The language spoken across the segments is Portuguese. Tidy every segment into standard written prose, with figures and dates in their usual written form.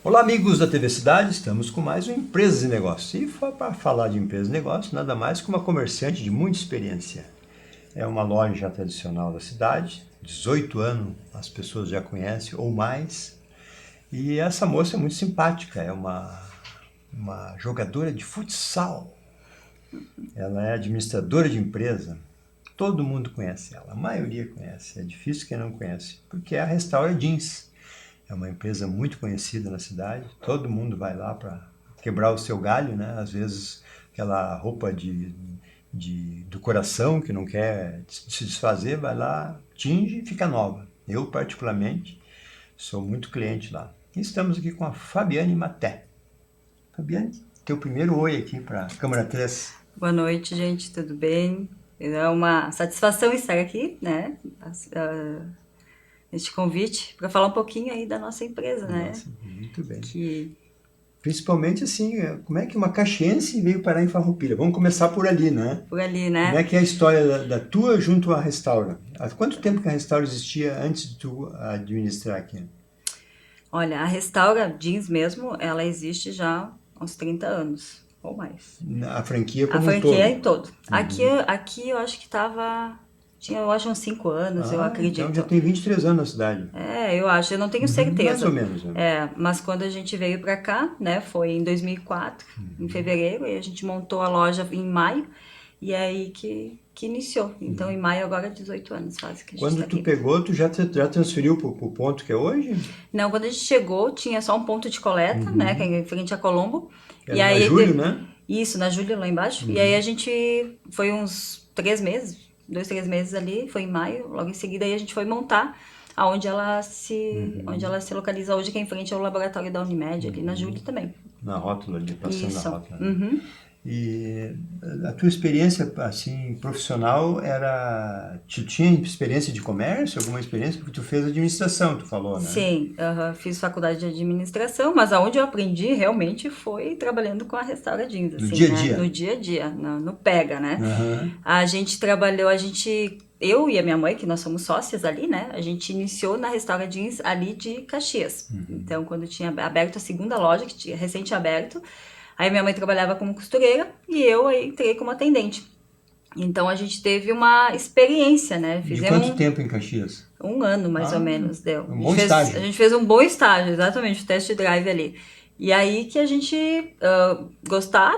Olá, amigos da TV Cidade, estamos com mais um Empresas e Negócios. E para falar de Empresas e Negócios, nada mais que uma comerciante de muita experiência. É uma loja já tradicional da cidade, 18 anos as pessoas já conhecem ou mais. E essa moça é muito simpática, é uma jogadora de futsal. Ela é administradora de empresa. Todo mundo conhece ela, a maioria conhece. É difícil quem não conhece, porque é a Restaura Jeans. É uma empresa muito conhecida na cidade, todo mundo vai lá para quebrar o seu galho, né? Às vezes aquela roupa do coração que não quer se desfazer, vai lá, tinge e fica nova. Eu, particularmente, sou muito cliente lá. E estamos aqui com a Fabiane Maté. Fabiane, teu primeiro oi aqui para a Câmara 3. Boa noite, gente, tudo bem? É uma satisfação estar aqui, né? Este convite para falar um pouquinho aí da nossa empresa, né? Nossa, muito bem. Que Principalmente assim, como é que uma caxiense veio parar em Farroupilha? Vamos começar por ali, né? por ali, Como né? é que é a história da tua junto à Restaura? Há quanto tempo que a Restaura existia antes de tu administrar aqui? Olha, a Restaura Jeans mesmo, ela existe já há uns 30 anos ou mais. A franquia A como um franquia é todo? em todo. Aqui eu acho que tinha, eu acho, uns 5 anos, eu Então já acredito. tem 23 anos na cidade. Eu acho, eu não tenho Mais ou certeza. menos, né? Mas quando a gente veio pra cá, né, foi em 2004, em fevereiro, e a gente montou a loja em maio, e é aí que iniciou. Então, em maio agora, 18 anos faz que a gente Quando tá tu aqui. pegou, tu já transferiu pro ponto que é hoje? Não, quando a gente chegou, tinha só um ponto de coleta, né, que é em frente a Colombo. E Era na aí, Júlio, né? isso, na Júlia, lá embaixo. E aí a gente foi uns 3 meses, 2, 3 meses ali, foi em maio, logo em seguida aí a gente foi montar onde ela se localiza hoje, que é em frente ao laboratório da Unimed, ali na Júlia também. Na rótula ali, passando na Isso. rótula. Né? E a tua experiência assim profissional era, tu tinha experiência de comércio, alguma experiência porque tu fez administração, tu falou, né? Sim, fiz faculdade de administração, mas aonde eu aprendi realmente foi trabalhando com a Restaura Jeans, No assim, dia a né? dia. No dia a dia, no pega, né? Aham. A gente trabalhou, eu e a minha mãe, que nós somos sócias ali, né? A gente iniciou na Restaura Jeans ali de Caxias. Então, quando tinha aberto a segunda loja, que tinha recente aberto, aí minha mãe trabalhava como costureira e eu aí entrei como atendente. Então a gente teve uma experiência, né? De quanto Fizemos tempo em Caxias? um ano mais ou menos deu. Um bom estágio. A gente fez um bom estágio, exatamente, o test drive ali. E aí que a gente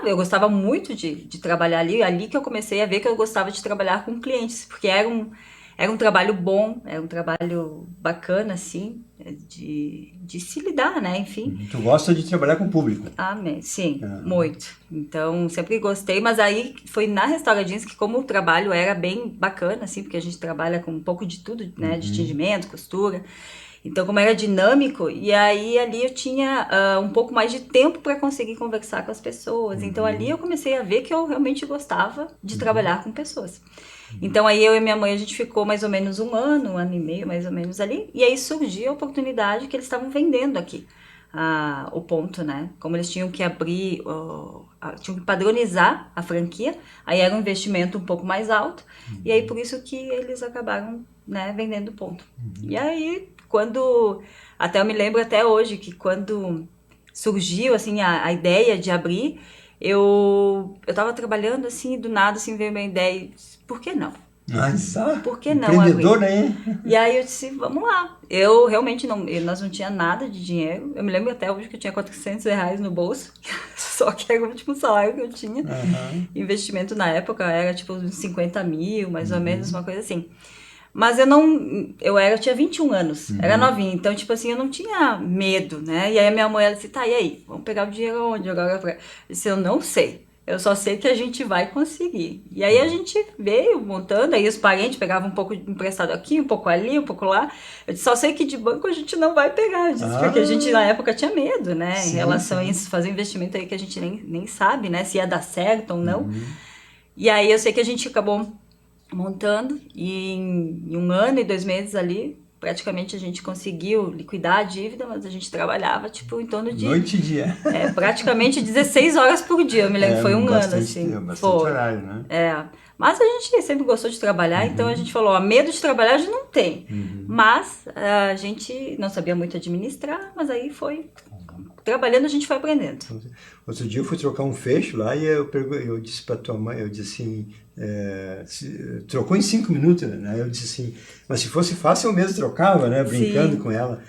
eu gostava muito de trabalhar ali que eu comecei a ver que eu gostava de trabalhar com clientes, porque era um trabalho bom, era um trabalho bacana, assim, de se lidar, né? Enfim. Tu gosta de trabalhar com o público? Amém. Sim, muito. Então, sempre gostei, mas aí foi na Restaura Jeans que como o trabalho era bem bacana, assim, porque a gente trabalha com um pouco de tudo, né, de tingimento, costura. Então, como era dinâmico, e aí ali eu tinha um pouco mais de tempo para conseguir conversar com as pessoas. Então, ali eu comecei a ver que eu realmente gostava de trabalhar com pessoas. Então, aí eu e minha mãe, a gente ficou mais ou menos um ano e meio, mais ou menos ali. E aí surgiu a oportunidade que eles estavam vendendo aqui. O ponto, né? Como eles tinham que abrir, tinham que padronizar a franquia, aí era um investimento um pouco mais alto, e aí por isso que eles acabaram, né, vendendo o ponto. E aí, até eu me lembro até hoje, que quando surgiu, assim, a ideia de abrir, eu tava trabalhando, assim, e do nada, assim, veio uma ideia, e disse, por que não? Mas Por que não abrir? empreendedor, né? E aí eu disse, vamos lá. Eu realmente nós não tinha nada de dinheiro. Eu me lembro até hoje que eu tinha R$ 400 no bolso. Só que era o último salário que eu tinha. Investimento na época era tipo uns 50 mil, mais ou menos, uma coisa assim. Mas eu tinha 21 anos, era novinha, então, tipo assim, eu não tinha medo, né? E aí a minha mãe, ela disse, tá, e aí? Vamos pegar o dinheiro onde agora? Eu disse, eu não sei. Eu só sei que a gente vai conseguir. E aí a gente veio montando, aí os parentes pegavam um pouco emprestado aqui, um pouco ali, um pouco lá. Eu disse, só sei que de banco a gente não vai pegar. Eu disse, porque a gente na época tinha medo, né? Em relação a isso, fazer investimento aí que a gente nem sabe, né? Se ia dar certo ou não. E aí eu sei que a gente acabou montando e em um ano e 2 meses ali, praticamente a gente conseguiu liquidar a dívida, mas a gente trabalhava tipo em torno de Noite e dia. praticamente 16 horas por dia, eu me lembro, foi um ano assim. Bastante horário, né? Mas a gente sempre gostou de trabalhar, então a gente falou, ó, medo de trabalhar a gente não tem. Mas a gente não sabia muito administrar, mas aí foi trabalhando a gente foi aprendendo. Outro dia eu fui trocar um fecho lá e eu disse para tua mãe, eu disse assim, trocou em 5 minutos, né? Eu disse assim, mas se fosse fácil eu mesmo trocava, né? Brincando Sim. com ela.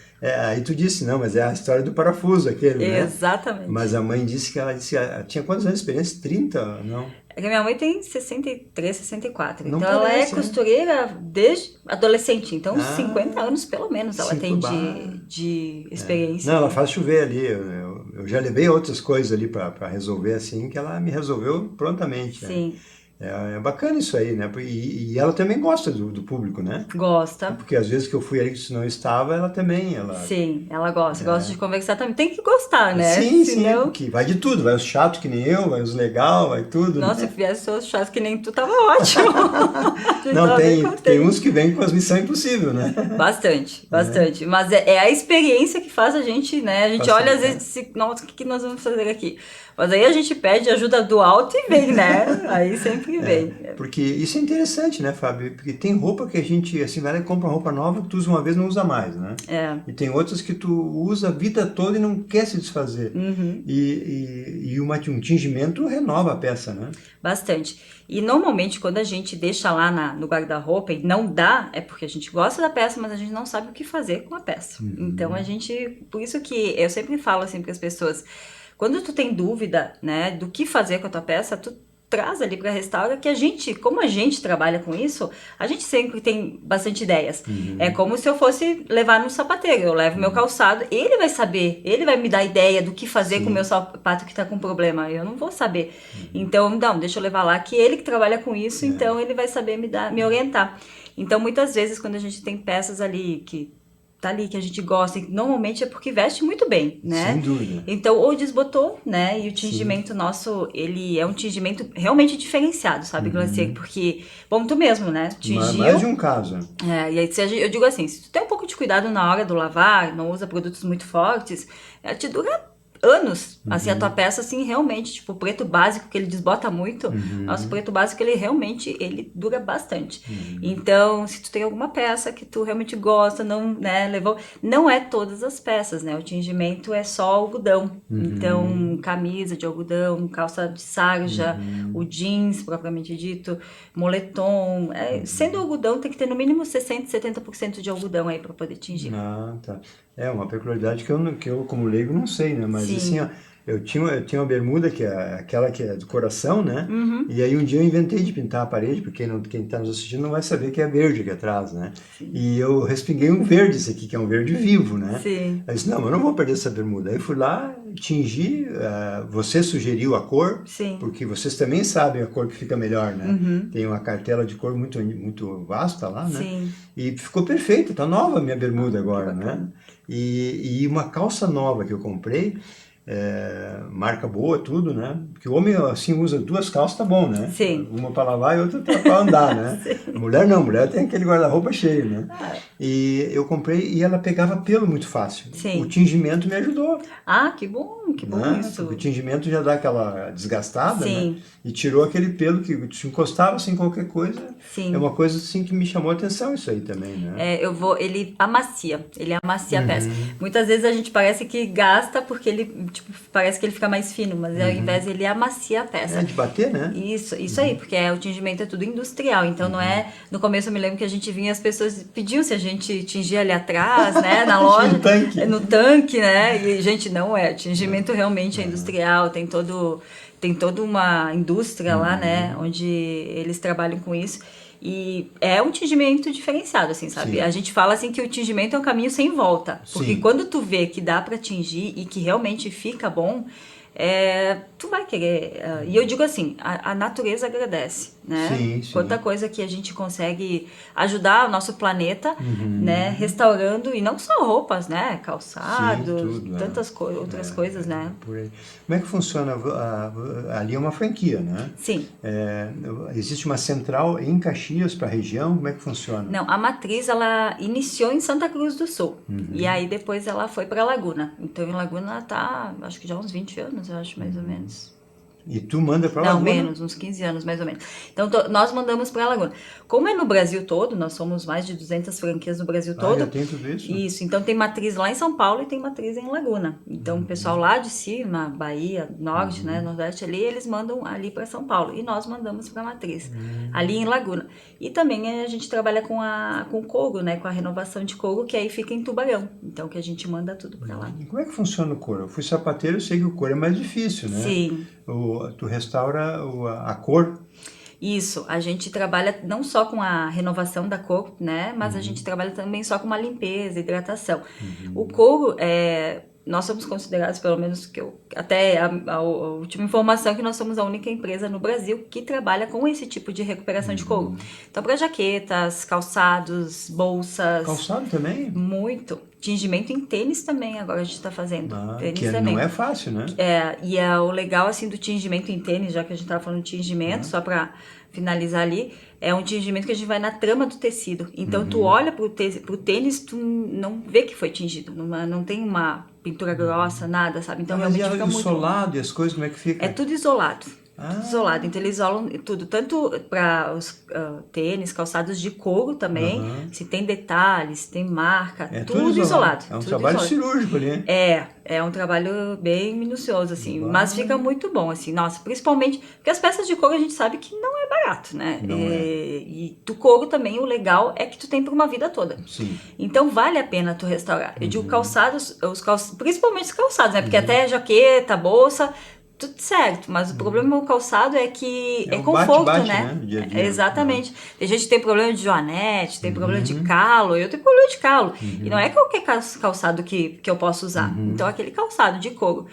Aí tu disse, não, mas é a história do parafuso aquele, né? Exatamente. Mas a mãe disse que ela disse, tinha quantos anos de experiência? 30, não? É que a minha mãe tem 63, 64. Não Então ela é parece, né? costureira desde adolescente. Então, uns Ah, 50 anos pelo menos ela tem de experiência. Não, ela faz chover ali. Eu já levei outras coisas ali para resolver assim, que ela me resolveu prontamente. Né? Sim, É bacana isso aí, né? E ela também gosta do público, né? gosta. Porque às vezes que eu fui ali que isso não estava, ela também, Sim, ela gosta de conversar também. Tem que gostar, né? Sim, Senão... porque vai de tudo, vai os chato que nem eu, vai os legal, vai tudo, Nossa, né? se viesse seus chás que nem tu, tava ótimo. Não, tem uns que vêm com as missões impossíveis, né? Bastante, bastante. Mas é a experiência que faz a gente, né? A gente Bastante, olha às vezes, nossa, o que nós vamos fazer aqui? Mas aí a gente pede ajuda do alto e vem, né? Aí sempre vem. Porque isso é interessante, né, Fábio? Porque tem roupa que a gente, assim, vai lá e compra uma roupa nova que tu usa uma vez e não usa mais, né? E tem outras que tu usa a vida toda e não quer se desfazer. E um tingimento renova a peça, né? Bastante. E normalmente quando a gente deixa lá no guarda-roupa e não dá, é porque a gente gosta da peça, mas a gente não sabe o que fazer com a peça. Então a gente, por isso que eu sempre falo assim para as pessoas, quando tu tem dúvida, né, do que fazer com a tua peça, tu traz ali para a Restaura, que a gente, como a gente trabalha com isso, a gente sempre tem bastante ideias. É como se eu fosse levar no sapateiro, eu levo meu calçado, ele vai saber, ele vai me dar ideia do que fazer com o meu sapato que tá com problema, eu não vou saber. Então, não, deixa eu levar lá, que ele que trabalha com isso, então ele vai saber me orientar. Então, muitas vezes, quando a gente tem peças ali que tá ali, que a gente gosta, e normalmente é porque veste muito bem, né? Sem dúvida. Então, ou desbotou, né? E o tingimento nosso, ele é um tingimento realmente diferenciado, sabe, Glacier? Porque, bom, tu mesmo, né? Tingiu. Mais de um caso. E aí, eu digo assim, se tu tem um pouco de cuidado na hora do lavar, não usa produtos muito fortes, te dura anos, assim, a tua peça, assim, realmente, tipo, o preto básico, que ele desbota muito, nosso preto básico, ele realmente, ele dura bastante. Então, se tu tem alguma peça que tu realmente gosta, não, né, levou, não é todas as peças, né, o tingimento é só algodão, então, camisa de algodão, calça de sarja, o jeans, propriamente dito, moletom, sendo algodão, tem que ter no mínimo 60%, 70% de algodão aí para poder tingir. Ah, tá. É uma peculiaridade que eu como leigo, não sei, né? Mas Sim. assim, ó, eu tinha uma bermuda que é aquela que é do coração, né? E aí um dia eu inventei de pintar a parede, porque quem está nos assistindo não vai saber que é verde aqui atrás, né? E eu respinguei um verde, esse aqui, que é um verde vivo, né? Sim. Aí eu disse, não, eu não vou perder essa bermuda. Aí eu fui lá, tingi, você sugeriu a cor, Sim. porque vocês também sabem a cor que fica melhor, né? Tem uma cartela de cor muito, muito vasta lá, né? Sim. E ficou perfeito, tá nova a minha bermuda agora, né? E uma calça nova que eu comprei, marca boa, tudo, né? Porque o homem, assim, usa 2 calças, tá bom, né? Sim. Uma para lavar e outra para andar, né? A mulher não, a mulher tem aquele guarda-roupa cheio, né? E eu comprei e ela pegava pelo muito fácil. Sim. O tingimento me ajudou. Ah, que bom isso. Porque o tingimento já dá aquela desgastada, Sim. né? E tirou aquele pelo que te encostava assim qualquer coisa. Sim. É uma coisa assim que me chamou a atenção isso aí também, né? Ele amacia a peça. Muitas vezes a gente parece que gasta porque ele, tipo, parece que ele fica mais fino, mas ao invés ele amacia a peça. É de bater, né? Isso aí, porque o tingimento é tudo industrial, então não é, no começo eu me lembro que a gente vinha, as pessoas pediam se a gente tingia ali atrás, né, na loja. No tanque, né, e gente, não é, o tingimento realmente é industrial, tem toda uma indústria lá, né, onde eles trabalham com isso. E é um tingimento diferenciado, assim, sabe? Sim. A gente fala assim que o tingimento é um caminho sem volta. Porque Sim. quando tu vê que dá pra tingir e que realmente fica bom, tu vai querer. E eu digo assim, a natureza agradece, né? Sim. Quanta coisa que a gente consegue ajudar o nosso planeta, né? Restaurando, e não só roupas, né? Calçados, tudo, tantas outras coisas, né? Por aí. Como é que funciona? Ali é uma franquia, né? Sim. Existe uma central em Caxias para a região? Como é que funciona? Não, a matriz, ela iniciou em Santa Cruz do Sul. E aí depois ela foi para Laguna. Então em Laguna tá, acho que já há uns 20 anos, eu acho, mais ou menos. E tu manda para Não, Laguna? menos, uns 15 anos mais ou menos. Então, nós mandamos para Laguna. Como é no Brasil todo, nós somos mais de 200 franquias no Brasil todo. Já tem tudo isso? Isso, então tem matriz lá em São Paulo e tem matriz em Laguna. Então, o pessoal lá de cima, Bahia, Norte, né, Nordeste ali, eles mandam ali para São Paulo. E nós mandamos para a matriz, ali em Laguna. E também a gente trabalha com o couro, né, com a renovação de couro, que aí fica em Tubarão. Então, que a gente manda tudo para lá. E como é que funciona o couro? Eu fui sapateiro, eu sei que o couro é mais difícil, né? Sim. Tu restaura a cor. Isso, a gente trabalha não só com a renovação da cor, né? Mas a gente trabalha também só com uma limpeza, hidratação. O couro, nós somos considerados, pelo menos que até a última informação, que nós somos a única empresa no Brasil que trabalha com esse tipo de recuperação de couro. Então, para jaquetas, calçados, bolsas. Calçado também? Muito. Tingimento em tênis também, agora a gente está fazendo. Tênis que também. não é fácil, né? E o legal, assim, do tingimento em tênis, já que a gente estava falando de tingimento, só para finalizar ali, é um tingimento que a gente vai na trama do tecido. Então, tu olha pro tênis, tu não vê que foi tingido. Não tem uma pintura grossa, nada, sabe? Então, mas realmente fica muito... o solado e as coisas, como é que fica? É tudo isolado. Tudo isolado. Então, eles isolam tudo. Tanto para os tênis, calçados de couro também. Se tem detalhes, se tem marca, tudo isolado. É um tudo trabalho isolado. cirúrgico ali. É um trabalho bem minucioso, assim. Mas fica muito bom, assim. Nossa, principalmente... Porque as peças de couro a gente sabe que não é barato, né? E do couro também, o legal é que tu tem por uma vida toda. Sim. Então, vale a pena tu restaurar. Eu digo calçados, principalmente os calçados, né? Porque até jaqueta, bolsa... Tudo certo, mas o problema com o calçado é que é conforto, né? Dia a dia. Exatamente. Tem gente que tem problema de joanete, tem problema de calo, eu tenho problema de calo. E não é qualquer calçado que eu posso usar. Então, aquele calçado de couro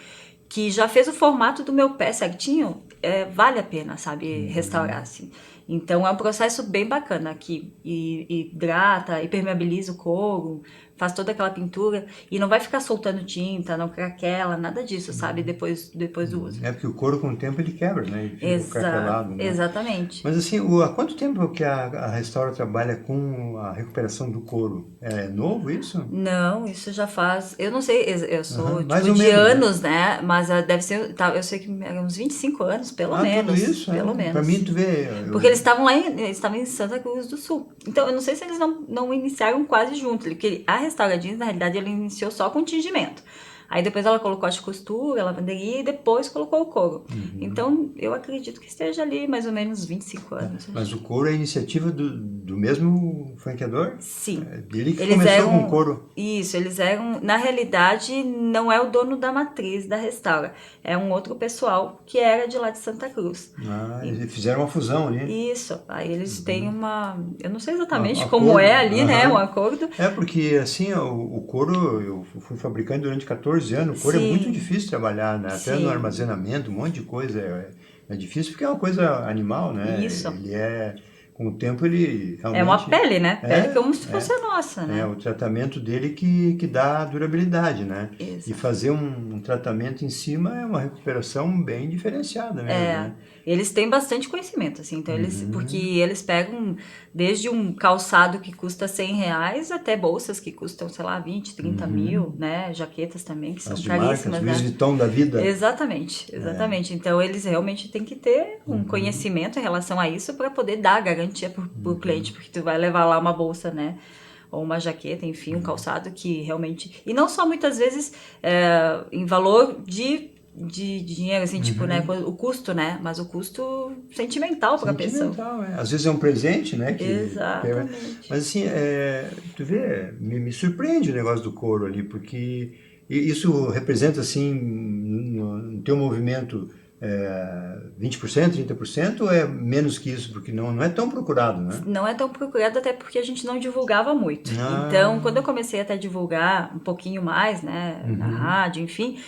que já fez o formato do meu pé certinho, vale a pena, sabe, restaurar, assim. Então, é um processo bem bacana que hidrata, impermeabiliza o couro, faz toda aquela pintura e não vai ficar soltando tinta, não craquela, nada disso, sabe? Depois do uso. Porque o couro com o tempo ele quebra, né? Ele fica craquelado, né? Exatamente. Mas assim, há quanto tempo que a Restaura trabalha com a recuperação do couro? É novo isso? Não, isso já faz... Eu não sei, eu sou mais tipo ou de menos, anos, né? Mas deve ser... Eu sei que é uns 25 anos, pelo menos. Tudo isso? Pelo menos. Pra mim, tu vê... Porque eles estavam em Santa Cruz do Sul. Então, eu não sei se eles não iniciaram quase junto. Porque a Restaura Jeans, na realidade, ela iniciou só com tingimento. Aí depois ela colocou a costura, a lavanderia e depois colocou o couro. Então, eu acredito que esteja ali mais ou menos 25 anos. Mas o couro é iniciativa do mesmo franqueador? Sim. Ele que começou com o couro. Isso, eles eram... Na realidade, não é o dono da matriz da Restaura. É um outro pessoal que era de lá de Santa Cruz. Eles fizeram uma fusão ali. Isso. Aí eles têm uma... Eu não sei exatamente como é ali, né? Um acordo. Porque assim, o couro, eu fui fabricante durante 14 anos, o couro é muito difícil trabalhar, né? Até no armazenamento, um monte de coisa. É difícil porque é uma coisa animal, né? Isso. Ele com o tempo ele realmente... É uma pele, né? Pele como se fosse a nossa, né? O tratamento dele que dá durabilidade, né? Exato. E fazer um tratamento em cima é uma recuperação bem diferenciada mesmo, né? Eles têm bastante conhecimento, assim, então porque eles pegam desde um calçado que custa R$100 até bolsas que custam, sei lá, 20, 30 mil, né? Jaquetas também, que são caríssimas, marcas, né? Louis Vuitton da vida. Exatamente. Então, eles realmente têm que ter um conhecimento em relação a isso para poder dar a garantia pro cliente, porque tu vai levar lá uma bolsa, né? Ou uma jaqueta, enfim, um calçado que realmente... E não só muitas vezes em valor de dinheiro, assim, tipo, né, o custo, né, mas o custo sentimental para a pessoa. Às vezes é um presente, né? Exatamente. Mas assim, tu vê, me surpreende o negócio do couro ali, porque isso representa, assim, no teu movimento 20%, 30% ou é menos que isso? Porque não é tão procurado, né? Não é tão procurado, até porque a gente não divulgava muito. Então, quando eu comecei até a divulgar um pouquinho mais, né, na rádio, enfim...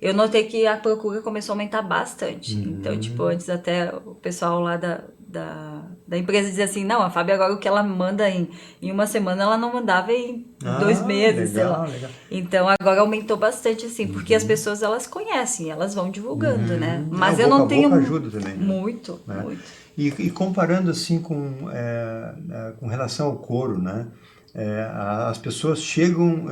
Eu notei que a procura começou a aumentar bastante. Então, tipo, antes até o pessoal lá da empresa dizia assim, não, a Fábio agora o que ela manda em uma semana, ela não mandava em 2 meses, sei lá. Legal. Então, agora aumentou bastante, assim, porque as pessoas, elas conhecem, elas vão divulgando, né? Mas eu não tenho... Boca ajuda também, né? Muito. E comparando, assim, com relação ao couro, né? As pessoas chegam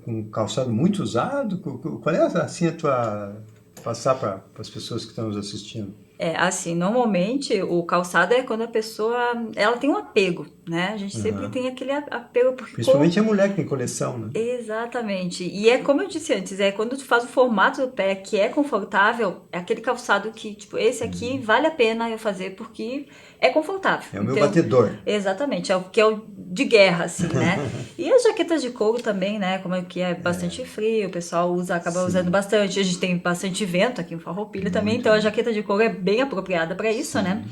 com calçado muito usado? Qual é assim a passar para as pessoas que estão nos assistindo. Assim, normalmente o calçado é quando a pessoa, ela tem um apego, né? A gente sempre tem aquele apego. Porque principalmente a mulher que tem coleção, né? Exatamente. E é como eu disse antes, quando tu faz o formato do pé que é confortável, é aquele calçado que, tipo, esse aqui vale a pena eu fazer porque é confortável. É o meu batedor. Exatamente, é o que é o de guerra, assim, né? E as jaquetas de couro também, né? Como é que é bastante frio, o pessoal acaba usando bastante. A gente tem bastante vento aqui em Farroupilha também, então a jaqueta de couro é bem apropriada para isso, né?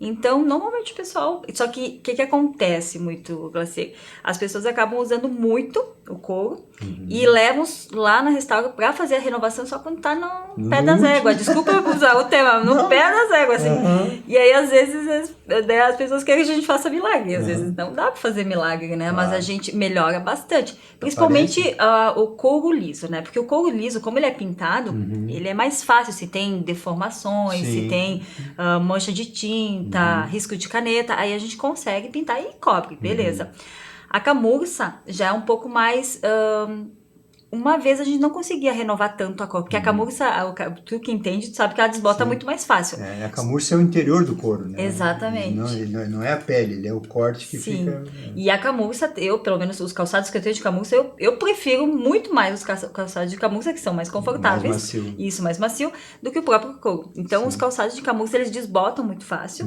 Então, normalmente o pessoal... Só que o que acontece muito, Glacier? As pessoas acabam usando muito o couro e levam lá na restaura pra fazer a renovação só quando tá no pé das éguas. Desculpa usar o tema, no pé das éguas, assim. E aí, às vezes, as pessoas querem que a gente faça milagre. Às vezes não dá pra fazer milagre, né? Mas a gente melhora bastante. Principalmente o couro liso, né? Porque o couro liso, como ele é pintado, ele é mais fácil. Se tem deformações, se tem mancha de tinta, risco de caneta, aí a gente consegue pintar e cobre, beleza. A camurça já é um pouco mais... uma vez a gente não conseguia renovar tanto a cor, porque a camurça, tu que entende, tu sabe que ela desbota muito mais fácil. A camurça é o interior do couro, né? Exatamente. Ele não é a pele, ele é o corte que fica... E a camurça, pelo menos os calçados que eu tenho de camurça, eu prefiro muito mais os calçados de camurça, que são mais confortáveis. Mais macio. Isso, mais macio, do que o próprio couro. Então, os calçados de camurça, eles desbotam muito fácil.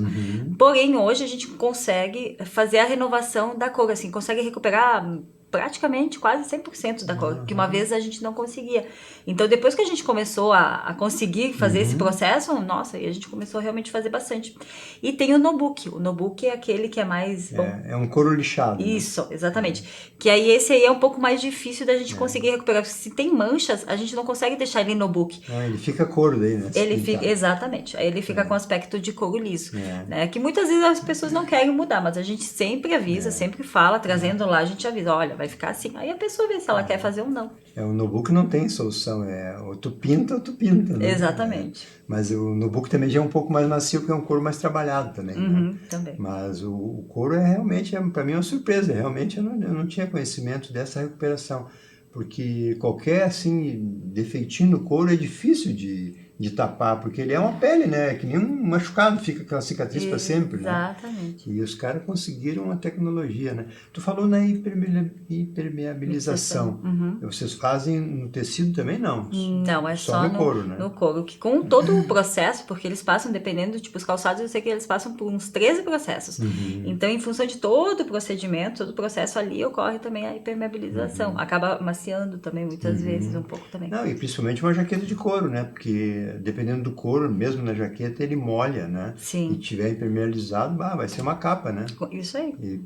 Porém, hoje a gente consegue fazer a renovação da cor, assim, consegue recuperar praticamente quase 100% da cor, que uma vez a gente não conseguia. Então, depois que a gente começou a conseguir fazer esse processo, nossa, e a gente começou a realmente fazer bastante. E tem o no-book. O no-book é aquele que é mais... É um couro lixado. Isso, né? Exatamente. Que aí esse aí é um pouco mais difícil da gente conseguir recuperar. Se tem manchas, a gente não consegue deixar ele no-book. Ele fica couro daí, né? Ele fica, exatamente. Aí ele fica com aspecto de couro liso. Né? Que muitas vezes as pessoas não querem mudar, mas a gente sempre avisa, sempre fala, trazendo lá, a gente avisa, olha, vai ficar assim. Aí a pessoa vê se ela quer fazer ou não. O no-book não tem solução, ou tu pinta ou tu pinta, né? Exatamente. Mas o no-book também já é um pouco mais macio, porque é um couro mais trabalhado também, né? Também. Mas o couro realmente, para mim, é uma surpresa. Realmente eu não tinha conhecimento dessa recuperação. Porque qualquer, assim, defeitinho no couro é difícil de tapar, porque ele é uma pele, né? É que nem um machucado, fica aquela cicatriz para sempre, né? Exatamente. E os caras conseguiram a tecnologia, né? Tu falou na hipermeabilização. Vocês fazem no tecido também, não? Não, é só no couro, né? No couro, que com todo o processo, porque eles passam, dependendo, tipo, os calçados, eu sei que eles passam por uns 13 processos. Então, em função de todo o procedimento, todo o processo ali, ocorre também a hipermeabilização. Acaba maciando também, muitas vezes, um pouco também. Não, e principalmente uma jaqueta de couro, né? Porque dependendo do couro, mesmo na jaqueta, ele molha, né? Sim. E tiver impermeabilizado, vai ser uma capa, né? Isso aí. E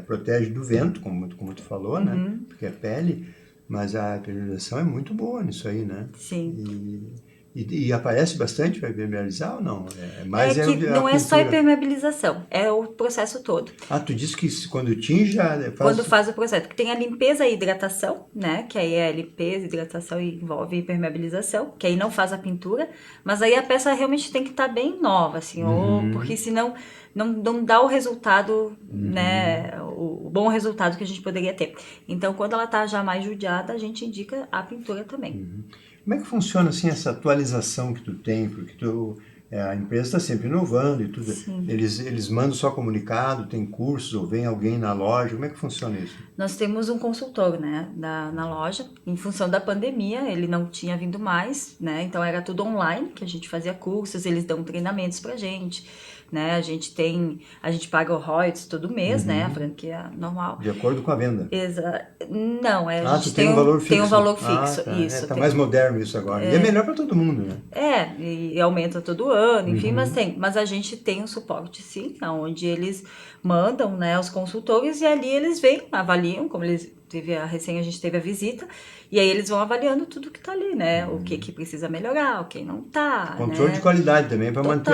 protege do vento, como tu falou, né? Porque é pele, mas a impermeabilização é muito boa nisso aí, né? Sim. E aparece bastante para impermeabilizar ou não? Não é só impermeabilização, é o processo todo. Tu disse que quando tinge Quando faz o processo, porque tem a limpeza e hidratação, né? Que aí é limpeza, hidratação e envolve impermeabilização, que aí não faz a pintura, mas aí a peça realmente tem que estar bem nova, assim, porque senão não dá o resultado, né? O bom resultado que a gente poderia ter. Então, quando ela tá já mais judiada, a gente indica a pintura também. Como é que funciona assim essa atualização que tu tem? Porque a empresa está sempre inovando e tudo. Eles mandam só comunicado, tem cursos ou vem alguém na loja? Como é que funciona isso? Nós temos um consultor, né, na loja. Em função da pandemia, ele não tinha vindo mais, né? Então era tudo online, que a gente fazia cursos, eles dão treinamentos pra gente. Né? A gente paga o royalties todo mês, né? A franquia normal. De acordo com a venda? Não, a gente tem um valor fixo. Tem um valor fixo, isso. Tá mais moderno isso agora. E é melhor para todo mundo, né? E aumenta todo ano, enfim, mas a gente tem um suporte, sim, onde eles mandam, né, os consultores e ali eles vêm, avaliam, como eles a gente teve a visita, e aí eles vão avaliando tudo que tá ali, né? O que precisa melhorar, o que não tá. Controle de qualidade também, para manter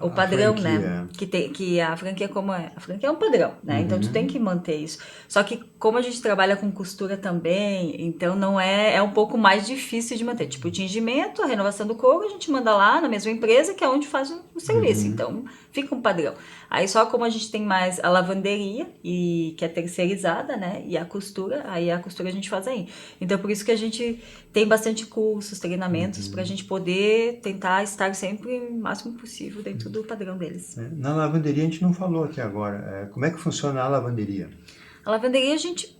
o padrão, franquia, né? Que a franquia a franquia é um padrão, né? Então tu tem que manter isso. Só que como a gente trabalha com costura também, então não é um pouco mais difícil de manter. Tipo, o tingimento, a renovação do couro, a gente manda lá na mesma empresa, que é onde faz o serviço. Então fica um padrão. Aí só como a gente tem mais a lavanderia, que é terceirizada, né? E a costura, aí a costura a gente faz aí. Então por isso que a gente tem bastante cursos, treinamentos, pra gente poder tentar estar sempre o máximo possível dentro do padrão deles. Na lavanderia a gente não falou aqui agora. Como é que funciona a lavanderia? A lavanderia a gente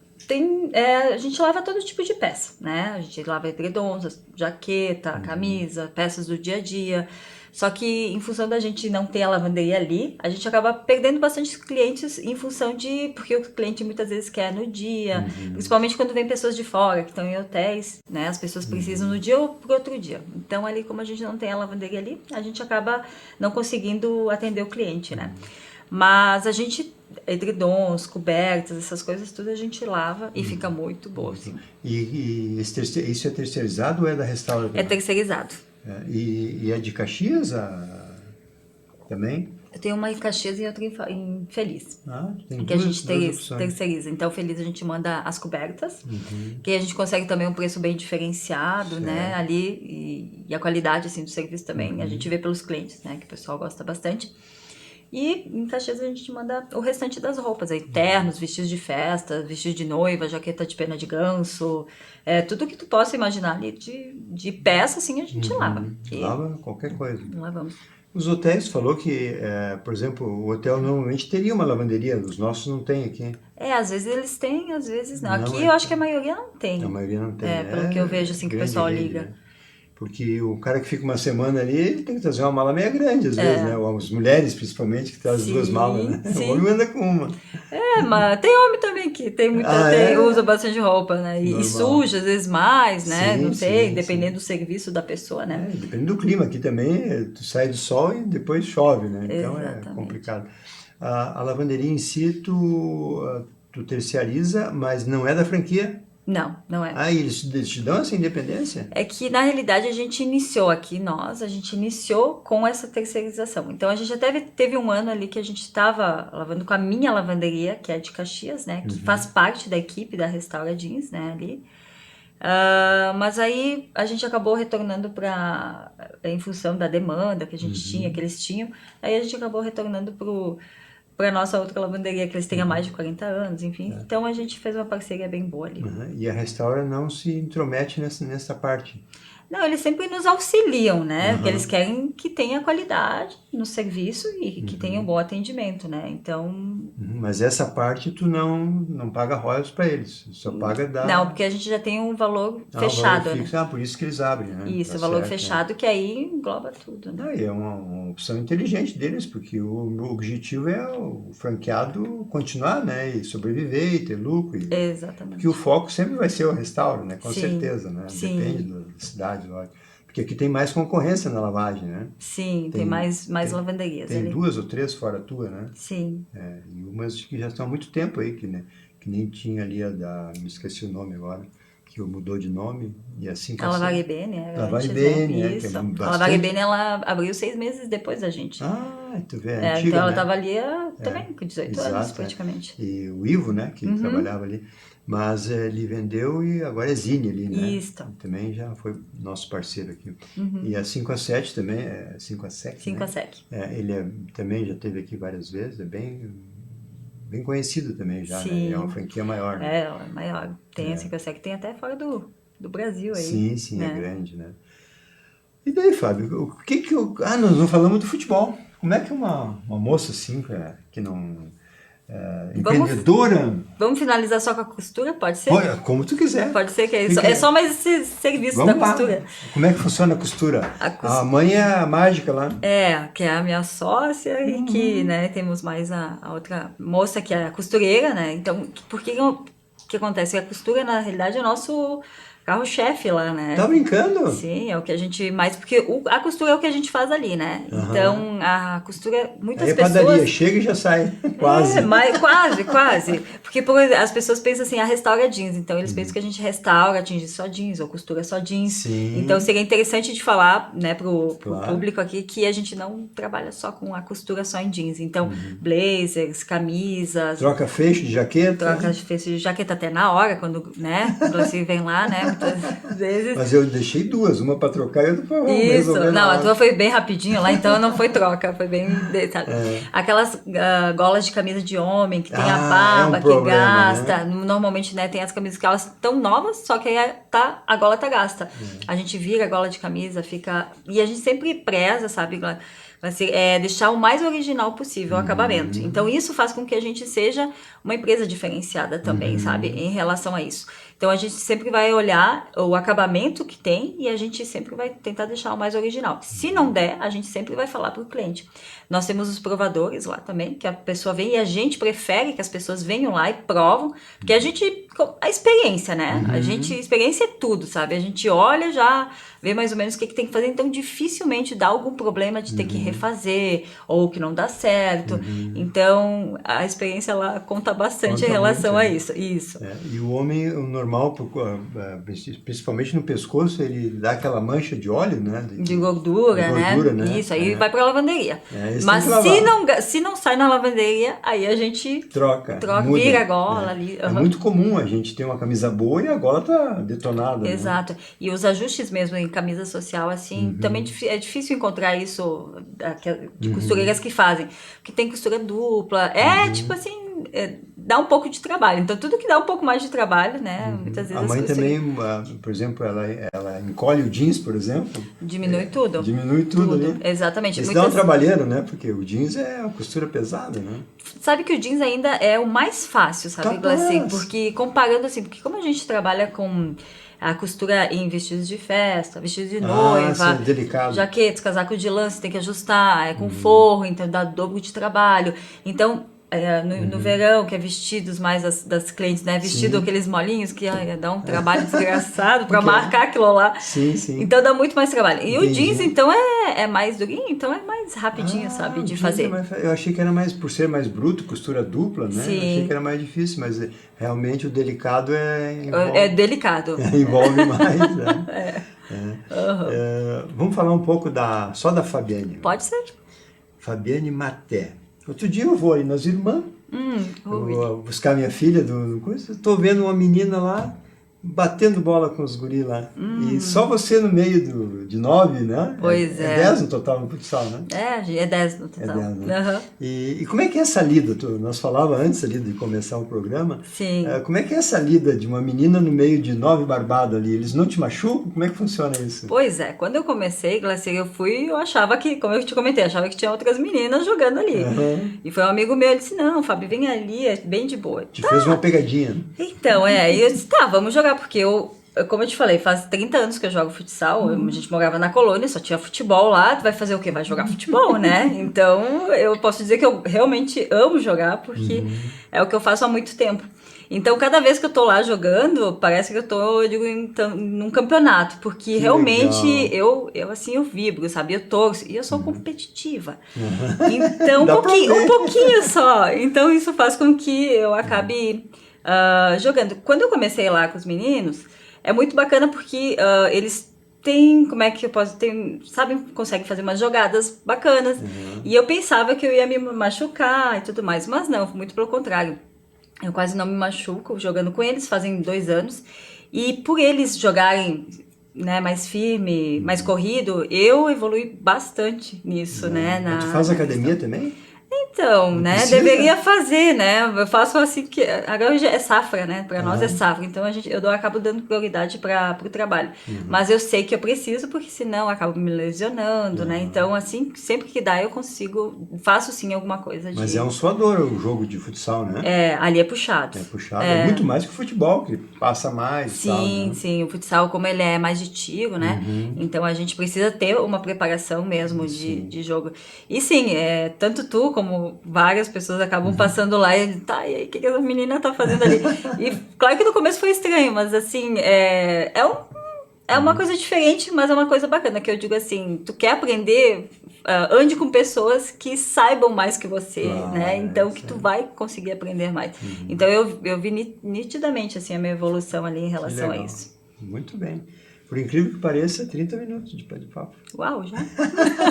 a gente lava todo tipo de peça, né? A gente lava edredons, jaqueta, camisa, peças do dia a dia. Só que em função da gente não ter a lavanderia ali, a gente acaba perdendo bastante clientes em função porque o cliente muitas vezes quer no dia, principalmente quando vem pessoas de fora, que estão em hotéis, né? As pessoas precisam no dia ou pro outro dia. Então ali, como a gente não tem a lavanderia ali, a gente acaba não conseguindo atender o cliente, né? Mas a gente, edredons, cobertas, essas coisas, tudo a gente lava e fica muito boa, assim. E isso é terceirizado ou é da Restaura também? É terceirizado. E é de Caxias também? Eu tenho uma em Caxias e outra em Feliz. Tem que a gente duas opções. terceiriza. Então, Feliz a gente manda as cobertas, que a gente consegue também um preço bem diferenciado, né? Ali, e a qualidade, assim, do serviço também. A gente vê pelos clientes, né? Que o pessoal gosta bastante. E em Caxias a gente manda o restante das roupas, aí, ternos, vestidos de festa, vestido de noiva, jaqueta de pena de ganso, tudo que tu possa imaginar ali de peça, assim, a gente lava. Lava qualquer coisa. Lavamos. Os hotéis falou que, por exemplo, o hotel normalmente teria uma lavanderia, os nossos não tem aqui. Às vezes eles têm, às vezes não. Não, Aqui eu acho que a maioria não tem. A maioria não tem. Pelo que eu vejo, assim, que o pessoal liga. Né? Porque o cara que fica uma semana ali, ele tem que trazer uma mala meia grande, às vezes, né? As mulheres, principalmente, que trazem duas malas, né? Sim. O homem anda com uma. Mas tem homem também que tem usa bastante roupa, né? E suja, às vezes mais, né? Não sei, dependendo do serviço da pessoa, né? Dependendo do clima. Aqui também, tu sai do sol e depois chove, né? Então Exatamente. É complicado. A lavanderia em si, tu terceiriza, mas não é da franquia? Não, não é. E eles te dão essa independência? É que, na realidade, a gente iniciou com essa terceirização. Então, a gente até teve um ano ali que a gente estava lavando com a minha lavanderia, que é de Caxias, né? Que faz parte da equipe da Restaura Jeans, né? Ali. Mas aí a gente acabou retornando em função da demanda que a gente tinha, que eles tinham. Aí a gente acabou retornando para nossa outra lavanderia, que eles têm há mais de 40 anos, enfim. Então a gente fez uma parceria bem boa ali. E a Restaura não se intromete nessa parte? Não, eles sempre nos auxiliam, né? Porque eles querem que tenha qualidade no serviço e que tenha um bom atendimento, né? Então... Mas essa parte tu não paga royalties para eles, só paga Não, porque a gente já tem um valor fechado, valor fixo. né? Por isso que eles abrem, né? Isso, o valor fechado, que aí engloba tudo, né? É uma opção inteligente deles, porque o objetivo é o franqueado continuar, né? E sobreviver, e ter lucro. Exatamente. Porque o foco sempre vai ser o restauro, né? Com Sim, certeza, né? sim. Depende da cidade, lógico. Porque aqui tem mais concorrência na lavagem, né? Sim, tem mais lavanderias Tem ali. 2 ou 3 fora a tua, né? Sim. E umas que já estão há muito tempo aí, que nem tinha ali me esqueci o nome agora, que mudou de nome, e assim... A Lavare Bene, Lavare Bene, isso. que é A bastante... Lavare Bene, ela abriu 6 meses depois da gente. Tu vê, é antiga, então ela né? estava ali também com 18 anos, praticamente. E o Ivo, né, que trabalhava ali, mas ele vendeu e agora é Zine ali, né? Isso. Também já foi nosso parceiro aqui. E a 5 a 7 também, 5 a SEC, 5 a SEC. Ele também já esteve aqui várias vezes, é bem conhecido também já, né? É uma franquia maior, né? Ela é maior. Tem a 5 a SEC, tem até fora do Brasil aí. Sim, né? É grande, né? E daí, Fábio, o que nós não falamos do futebol. Como é que uma moça assim, que não... empreendedora... Vamos finalizar só com a costura? Pode ser? Como tu quiser. Pode ser que é só mais esse serviço da costura. Como é que funciona a costura? A mãe é a mágica lá. Que é a minha sócia e que, né, temos mais a outra moça que é a costureira, né? Então, o que acontece? A costura, na realidade, é o nosso carro-chefe lá, né? Tá brincando? Sim, é o que a gente mais... Porque a costura é o que a gente faz ali, né? Então, a costura, muitas pessoas... Aí a padaria chega e já sai, quase. Mas quase. Porque as pessoas pensam assim, restaura jeans. Então, eles pensam que a gente restaura, atinge só jeans, ou costura só jeans. Sim. Então, seria interessante de falar, né, pro público aqui, que a gente não trabalha só com a costura só em jeans. Então, blazers, camisas... Troca fecho de jaqueta. Troca fecho de jaqueta até na hora, quando, né, inclusive vem lá, né? muitas vezes. Mas eu deixei duas, uma para trocar e outra para Isso, resolver. não, a tua foi bem rapidinho lá, então não foi troca, foi bem. Sabe? Aquelas golas de camisa de homem que tem a barba, que gasta. Né? Normalmente, né, tem as camisas que elas estão novas, só que aí a gola tá gasta. A gente vira a gola de camisa, fica. E a gente sempre preza, sabe, deixar o mais original possível o acabamento. Então, isso faz com que a gente seja uma empresa diferenciada também, sabe, em relação a isso. Então, a gente sempre vai olhar o acabamento que tem e a gente sempre vai tentar deixar o mais original. Se não der, a gente sempre vai falar para o cliente. Nós temos os provadores lá também, que a pessoa vem e a gente prefere que as pessoas venham lá e provam, porque a experiência, né? Experiência é tudo, sabe? A gente olha, já vê mais ou menos o que tem que fazer, então dificilmente dá algum problema de ter que refazer ou que não dá certo. Então, a experiência lá conta bastante em relação a isso. E o homem, o normal, principalmente no pescoço, ele dá aquela mancha de óleo, né? De gordura, né? Isso, aí vai pra lavanderia. Mas se não sai na lavanderia, aí a gente troca vira a gola ali. É muito comum a gente ter uma camisa boa e a gola tá detonada. Exato. Né? E os ajustes mesmo em camisa social, assim, também é difícil encontrar isso de costureiras que fazem. Porque tem costura dupla. Tipo assim, dá um pouco de trabalho. Então, tudo que dá um pouco mais de trabalho, né? Muitas vezes a mãe também, por exemplo, ela encolhe o jeans, por exemplo. Diminui tudo. Diminui tudo ali. Exatamente. Isso dá um trabalheiro, né? Porque o jeans é uma costura pesada, né? Sabe que o jeans ainda é o mais fácil, sabe, Glaci? Porque comparando assim, porque como a gente trabalha com a costura em vestidos de festa, vestidos de noiva, jaquetas, casaco de lã, você tem que ajustar, com forro, então dá dobro de trabalho. Então, no verão, que é vestidos mais das clientes, né? Vestido aqueles molinhos que dá um trabalho desgraçado para marcar aquilo lá. Sim. Então dá muito mais trabalho. E o jeans, então, é mais durinho, então é mais rapidinho, sabe, de fazer. Eu achei que era mais, por ser mais bruto, costura dupla, né? Sim. Eu achei que era mais difícil, mas realmente o delicado é delicado. Envolve mais, né? Vamos falar um pouco só da Fabiane. Pode ser. Fabiane Maté. Outro dia eu vou ali nas irmãs, vou buscar minha filha do coisa, estou vendo uma menina lá batendo bola com os guris lá. E só você no meio de 9, né? Pois é. É 10 no total no futsal, né? É 10 no total. É 10, né? E como é que é essa lida? Nós falávamos antes ali de começar o programa. Sim. Como é que é essa lida de uma menina no meio de 9 barbados ali? Eles não te machucam? Como é que funciona isso? Pois é. Quando eu comecei, Glacier, eu achava que, como eu te comentei, achava que tinha outras meninas jogando ali. E foi um amigo meu, ele disse, não, Fábio, vem ali, é bem de boa. Te fez uma pegadinha. Então, e eu disse, tá, vamos jogar, porque como eu te falei, faz 30 anos que eu jogo futsal, a gente morava na colônia, só tinha futebol lá, tu vai fazer o quê? Vai jogar futebol, né? Então, eu posso dizer que eu realmente amo jogar, porque é o que eu faço há muito tempo. Então, cada vez que eu tô lá jogando, parece que eu tô, num campeonato, porque que realmente eu vibro, sabe? Eu torço, e eu sou competitiva. Então, um pouquinho só. Então, isso faz com que eu acabe jogando. Quando eu comecei lá com os meninos, é muito bacana porque eles têm, como é que eu posso, conseguem fazer umas jogadas bacanas. E eu pensava que eu ia me machucar e tudo mais, mas não, muito pelo contrário. Eu quase não me machuco jogando com eles, fazem 2 anos. E por eles jogarem, né, mais firme, mais corrido, eu evolui bastante nisso, né? Tu faz academia também? Então, né, deveria fazer, né, eu faço assim, que agora é safra, né, para nós é safra, então eu acabo dando prioridade para o trabalho, mas eu sei que eu preciso, porque senão eu acabo me lesionando, né, então assim, sempre que dá eu faço sim alguma coisa. Mas é um suador o jogo de futsal, né? Ali é puxado. É muito mais que o futebol, que passa mais. Sim, sim, o futsal, como ele é mais de tiro, né, então a gente precisa ter uma preparação mesmo de jogo. E sim, tanto tu como várias pessoas acabam passando lá e e aí, o que essa menina tá fazendo ali? E claro que no começo foi estranho, mas assim, é uma coisa diferente, mas é uma coisa bacana, que eu digo assim, tu quer aprender, ande com pessoas que saibam mais que você, né? Então, que tu vai conseguir aprender mais. Então, eu vi nitidamente, assim, a minha evolução ali em relação a isso. Muito bem. Por incrível que pareça, 30 minutos de papo. Uau, já?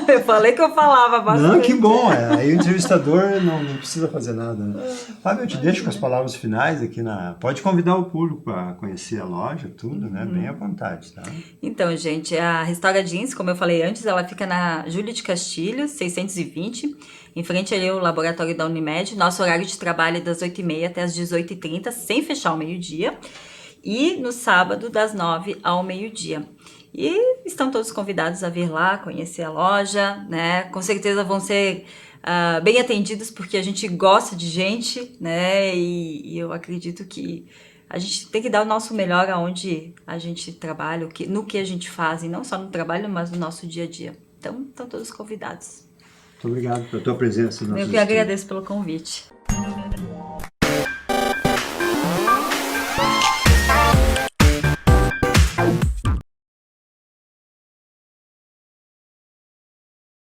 Eu falei que eu falava bastante. Não, que bom. Aí o entrevistador não precisa fazer nada. Né? Fábio, eu te deixo com as palavras finais aqui Pode convidar o público para conhecer a loja, tudo, né? Bem à vontade, tá? Então, gente, a Restaura Jeans, como eu falei antes, ela fica na Júlia de Castilhos, 620, em frente ali ao laboratório da Unimed. Nosso horário de trabalho é das 8h30 até as 18h30, sem fechar ao meio-dia. E no sábado, das 9 ao meio-dia. E estão todos convidados a vir lá, conhecer a loja, né? Com certeza vão ser bem atendidos, porque a gente gosta de gente, né? E eu acredito que a gente tem que dar o nosso melhor aonde a gente trabalha, no que a gente faz, e não só no trabalho, mas no nosso dia a dia. Então, estão todos convidados. Muito obrigado pela tua presença. Eu que agradeço pelo convite.